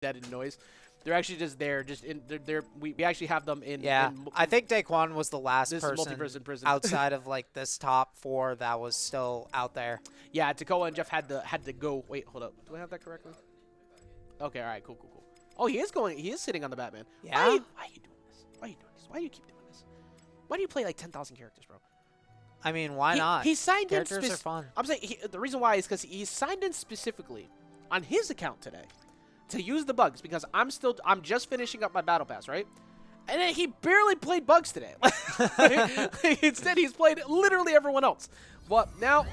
deadened noise. They're actually just there, just in. We actually have them in. Yeah, in, I think Daquan was the last this person MultiVersus in prison. outside of like this top 4 that was still out there. Yeah, Takoa and Jeff had to go. Wait, hold up. Do I have that correctly? Okay, all right, cool. Oh, he is going. He is sitting on the Batman. Yeah. Why are you doing this? Why are you doing this? Why do you keep doing this? Why do you play like 10,000 characters, bro? I mean, why not? He signed Characters in. are fun. I'm saying the reason why is because he signed in specifically on his account today to use the bugs because I'm just finishing up my battle pass, right? And then he barely played bugs today. Instead, he's played literally everyone else. But now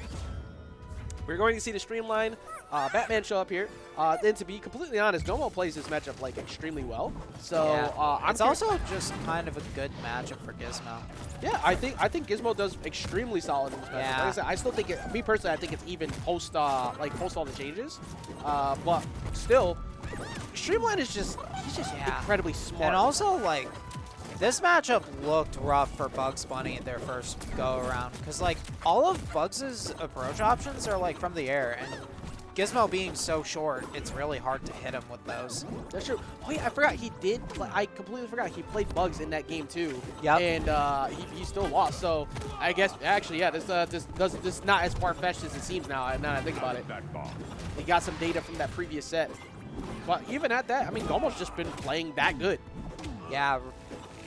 we're going to see the Streamline Batman show up here. And to be completely honest, Gomo plays this matchup like extremely well. So yeah. It's also just kind of a good matchup for Gizmo. Yeah, I think Gizmo does extremely solid in this matchup. Yeah. Like I said, I still think me personally, I think it's even post all the changes. But still, Streamline is just incredibly smart. And also like this matchup looked rough for Bugs Bunny their first go around because like all of Bugs' approach options are like from the air and Gizmo being so short, it's really hard to hit him with those. That's true. Oh yeah, I forgot he did. I completely forgot he played Bugs in that game too. Yep. And he still lost. So I guess actually, yeah, this is not as far fetched as it seems now. Now that I think about it, he got some data from that previous set. But even at that, I mean, Gomo's just been playing that good. Yeah,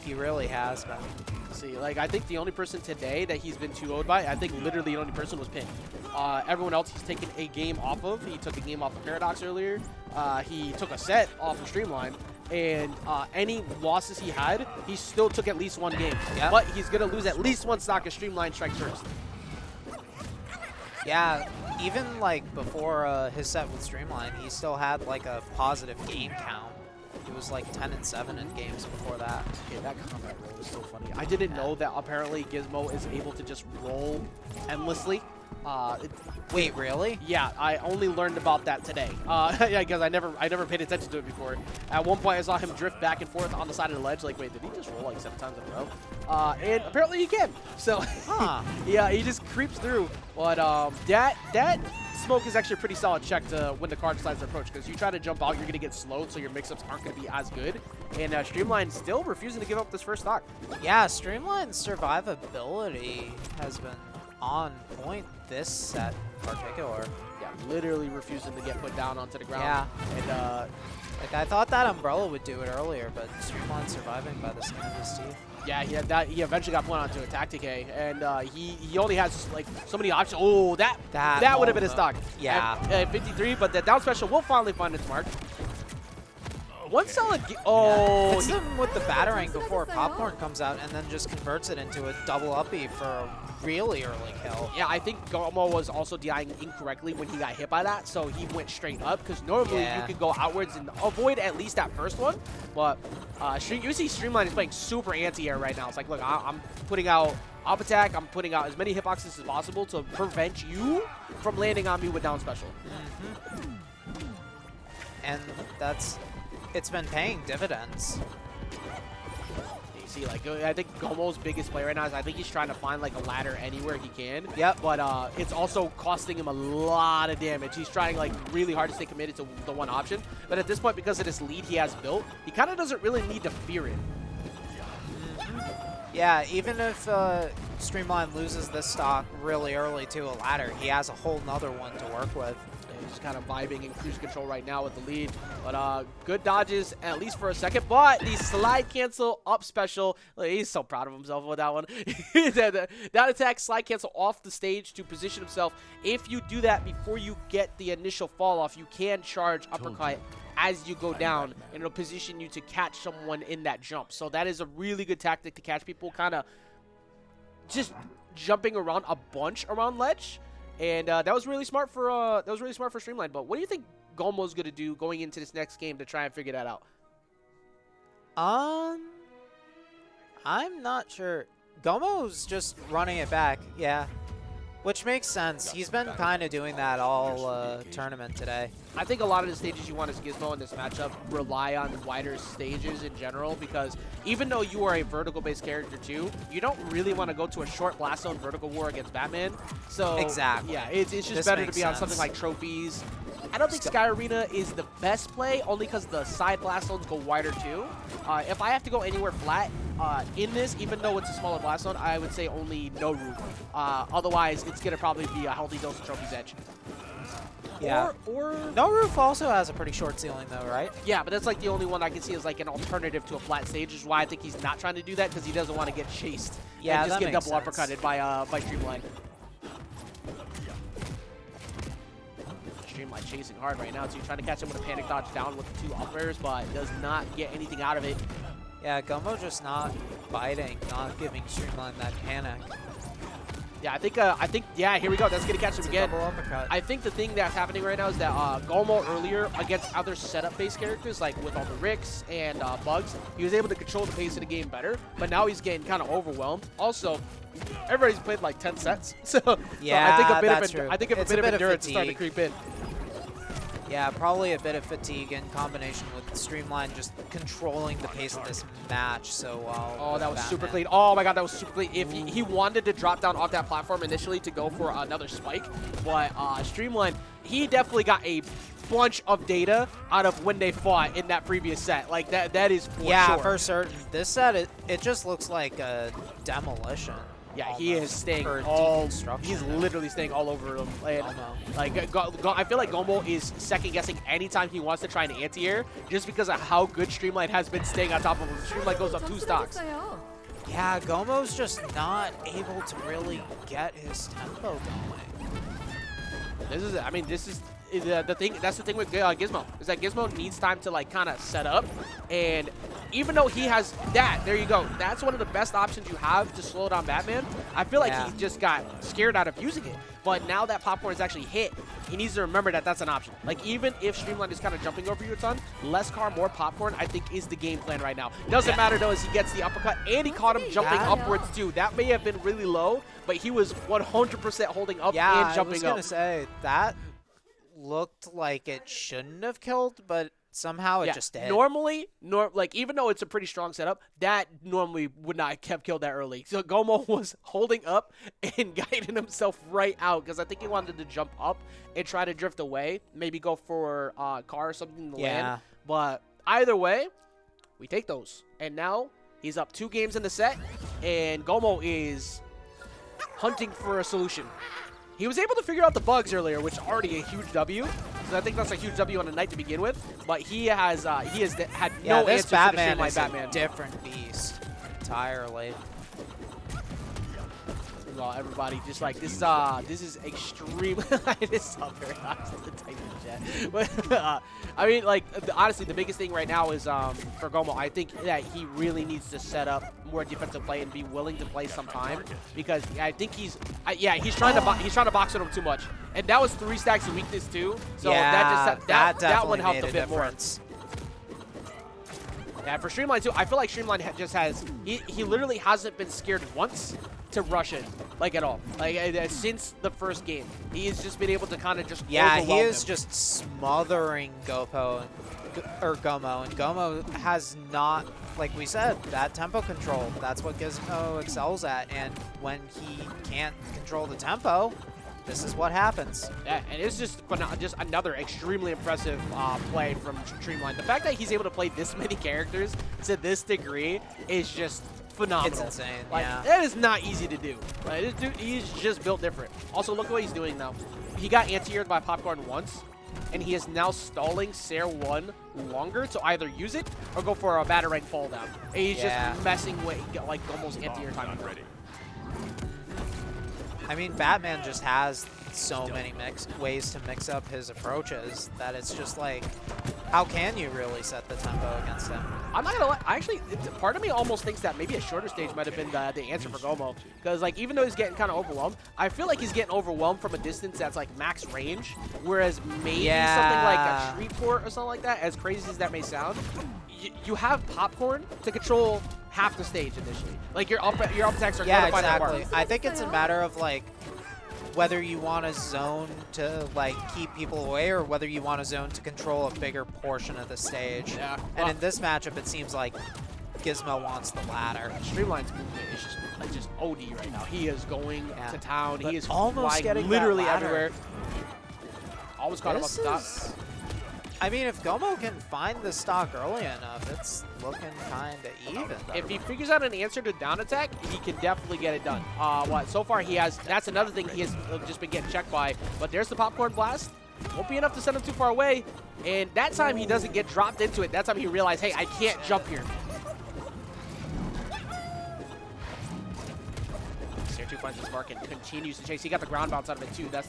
he really has. But see, like I think the only person today that he's been 2-0'd by, I think literally the only person was Pin. Everyone else he's taken a game off of. He took a game off of Paradox earlier. He took a set off of Streamline. And any losses he had, he still took at least one game. Yep. But he's going to lose at least one stock of Streamline Strike first. yeah, even like before his set with Streamline, he still had like a positive game count. It was like 10-7 in games before that. Yeah, that combat roll is so funny. I didn't know that apparently Gizmo is able to just roll endlessly. Wait, really? Yeah, I only learned about that today. Yeah, because I never paid attention to it before. At one point, I saw him drift back and forth on the side of the ledge. Like, wait, did he just roll like 7 times in a row? And apparently he can. So, yeah, he just creeps through. But that smoke is actually a pretty solid check to when the card decides to approach. Because you try to jump out, you're going to get slowed, so your mix-ups aren't going to be as good. And Streamline still refusing to give up this first stock. Yeah, Streamline's survivability has been on point this set in particular. Yeah, literally refusing to get put down onto the ground. Yeah. And like I thought that Umbrella would do it earlier, but Streamline's surviving by the skin of his teeth. yeah, he eventually got put onto a Tactic A, and he only has like so many options. Oh, that would have been a stock. Yeah. At 53, but the down special will finally find its mark. One solid. Hits him with the Batarang before Popcorn comes out, and then just converts it into a double uppy for a really early kill. Yeah, I think Gomo was also DIing incorrectly when he got hit by that, so he went straight up, because normally you could go outwards and avoid at least that first one, but you see Streamline is playing super anti-air right now. It's like, look, I'm putting out up attack, I'm putting out as many hitboxes as possible to prevent you from landing on me with down special. And it's been paying dividends. You see, like, I think Gomo's biggest play right now is I think he's trying to find like a ladder anywhere he can. Yep. But it's also costing him a lot of damage. He's trying like really hard to stay committed to the one option. But at this point, because of this lead he has built, he kind of doesn't really need to fear it. Yeah, even if Streamline loses this stock really early to a ladder, he has a whole nother one to work with. He's kind of vibing in cruise control right now with the lead. But good dodges, at least for a second. But the slide cancel up special. Look, he's so proud of himself with that one. That attack, slide cancel off the stage to position himself. If you do that before you get the initial fall off, you can charge uppercut as you go down, and it'll position you to catch someone in that jump. So that is a really good tactic to catch people kind of just jumping around a bunch around ledge. And that was really smart for Streamline. But what do you think Gomo's gonna do going into this next game to try and figure that out? I'm not sure. Gomo's just running it back. Yeah. Which makes sense. He's been kind of doing that all tournament today. I think a lot of the stages you want as Gizmo in this matchup rely on wider stages in general, because even though you are a vertical-based character too, you don't really want to go to a short blast zone vertical war against Batman. So exactly. Yeah, it's just better to be on something like trophies. I don't think Sky Arena is the best play, only because the side blast zones go wider too. If I have to go anywhere flat in this, even though it's a smaller blast zone, I would say only no roof. Otherwise, it's going to probably be a healthy dose of Trophy's Edge. Yeah. Or No Roof also has a pretty short ceiling though, right? yeah, but that's like the only one I can see as like an alternative to a flat stage, which is why I think he's not trying to do that, because he doesn't want to get chased Yeah, and just that get makes double sense. uppercutted by Streamline. Streamline chasing hard right now, so you're trying to catch him with a panic dodge down with the two up airs, but does not get anything out of it. Yeah, Gomo just not biting, not giving Streamline that panic. Yeah, I think, yeah, here we go. That's going to catch him again. Double uppercut. I think the thing that's happening right now is that Gomo earlier against other setup-based characters, like with all the Ricks and Bugs, he was able to control the pace of the game better, but now he's getting kind of overwhelmed. Also, everybody's played like 10 sets, so, yeah, I think a bit that's of true. I think a It's bit a of bit of endurance is starting to fatigue. creep in. Yeah, probably a bit of fatigue in combination with Streamline just controlling the pace of this match so well. Oh, that was Batman. super clean. Oh my god, that was super clean. If he wanted to drop down off that platform initially to go for another spike, but Streamline, he definitely got a bunch of data out of when they fought in that previous set. Like that is for Yeah, sure. for certain. This set, it just looks like a demolition. Yeah, he is almost, staying or all. deconstruction. He's literally staying all over him. And, Gomo. like, I feel like Gomo is second guessing anytime he wants to try an anti-air, just because of how good Streamline has been staying on top of him. Streamline goes up 2 stocks. Yeah, Gomo's just not able to really get his tempo going. This is, I mean, this is the thing. That's the thing with Gizmo, is that Gizmo needs time to like kind of set up, and even though he has that, there you go. That's one of the best options you have to slow down Batman. I feel like he just got scared out of using it, but now that popcorn is actually hit, he needs to remember that that's an option. Like, even if Streamline is kind of jumping over you a ton, less car, more popcorn, I think is the game plan right now. Doesn't matter though, as he gets the uppercut, and he caught him jumping upwards too. That may have been really low, but he was 100% holding up and jumping I was gonna up. say that looked like it shouldn't have killed, but somehow it just did. Normally, like, even though it's a pretty strong setup, that normally would not have killed that early. So Gomo was holding up and guiding himself right out, because I think he wanted to jump up and try to drift away, maybe go for car or something to land. But either way, we take those. And now he's up 2 games in the set, and Gomo is hunting for a solution. He was able to figure out the bugs earlier, which is already a huge W. So I think that's a huge W on the night to begin with. But he has had no this answer Batman to the is Batman. a different beast entirely. Well, everybody, just like this is extreme. This is all very hostile to type in chat. But I mean, like, honestly, the biggest thing right now is for Gomo. I think that he really needs to set up more defensive play and be willing to play some time, because I think he's trying to box with him too much, and that was 3 stacks of weakness too. So that one helped a bit more. Yeah, for Streamline too, I feel like Streamline just has he literally hasn't been scared once to rush it, like, at all. Like, since the first game, he has just been able to kind of just overwhelm he is him. just smothering Gomo, and Gomo has not, like we said, that tempo control. That's what Gizmo excels at, and when he can't control the tempo, this is what happens. Yeah, and it's just another extremely impressive play from Streamline. The fact that he's able to play this many characters to this degree is just phenomenal. It's insane, like, yeah. That is not easy to do. Like, this dude, he's just built different. Also, look what he's doing now. He got anti-aired by popcorn once, and he is now stalling Sair 1 longer to either use it or go for a Batarang fall down. And he's just messing with, like, almost anti-air time. I mean, Batman just has so many ways to mix up his approaches that it's just like, how can you really set the tempo against him? I'm not gonna lie, actually, part of me almost thinks that maybe a shorter stage might have been the answer for Gomo, because, like, even though he's getting kind of overwhelmed, I feel like he's getting overwhelmed from a distance that's like max range, whereas maybe something like a street port or something like that, as crazy as that may sound, you have popcorn to control half the stage initially. Like, your up attacks are Yeah, gonna find that mark. exactly. I think it's a matter of, like, whether you want a zone to like keep people away or whether you want a zone to control a bigger portion of the stage. Yeah. And in this matchup, it seems like Gizmo wants the latter. Streamline's movement is just OD right now. He is going to town. But He is almost flying getting literally that ladder. everywhere. Almost caught him up This the top. is- I mean, if Gomo can find the stock early enough, it's looking kind of even. If he figures out an answer to down attack, he can definitely get it done. So far he has, that's another thing he has just been getting checked by. But there's the popcorn blast. Won't be enough to send him too far away. And that time he doesn't get dropped into it. That time he realized, hey, I can't jump here. Tier 2 finds his mark and continues to chase. He got the ground bounce out of it too. That's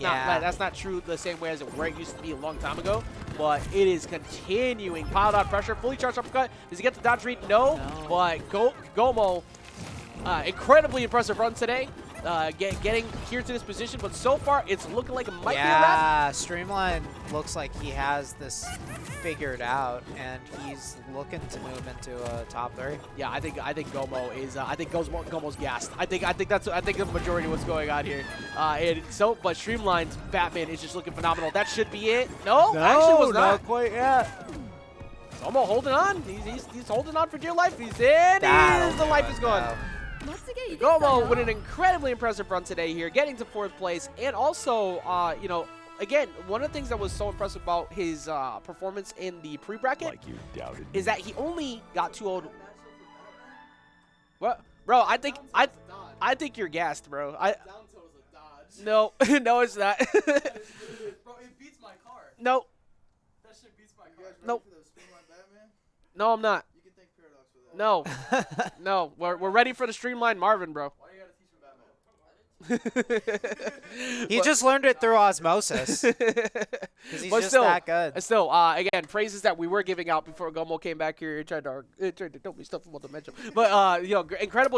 not true the same way as where it used to be a long time ago. But it is continuing. Piled on pressure. Fully charged uppercut. Does he get the dodge read? No. But Gomo, incredibly impressive run today. Getting here to this position, but so far it's looking like it might be a wrap. Yeah, Streamline looks like he has this figured out, and he's looking to move into a top 3. Yeah, I think Gomo is. I think Gomo's gassed. I think the majority of what's going on here. But Streamline's Batman is just looking phenomenal. That should be it. No, actually was not quite yet. Gomo holding on. He's holding on for dear life. He's in. The life is gone. Gomo with an incredibly impressive run today here, getting to 4th place, and also, again, one of the things that was so impressive about his performance in the pre-bracket is that he only got 2-0. What, bro? I think you're gassed, bro. No, no, it's not. Bro, it beats my car. No, That shit beats my car. Nope. For the Streamline Batman? no, I'm not. You can thank Paradox for that. No, no, we're ready for the Streamline Marvin, bro. Why you gotta teach him Batman? He just learned it through osmosis. Because he's just that good. Still, again, praises that we were giving out before Gomo came back here and tried to tell me stuff about the matchup. But incredible job.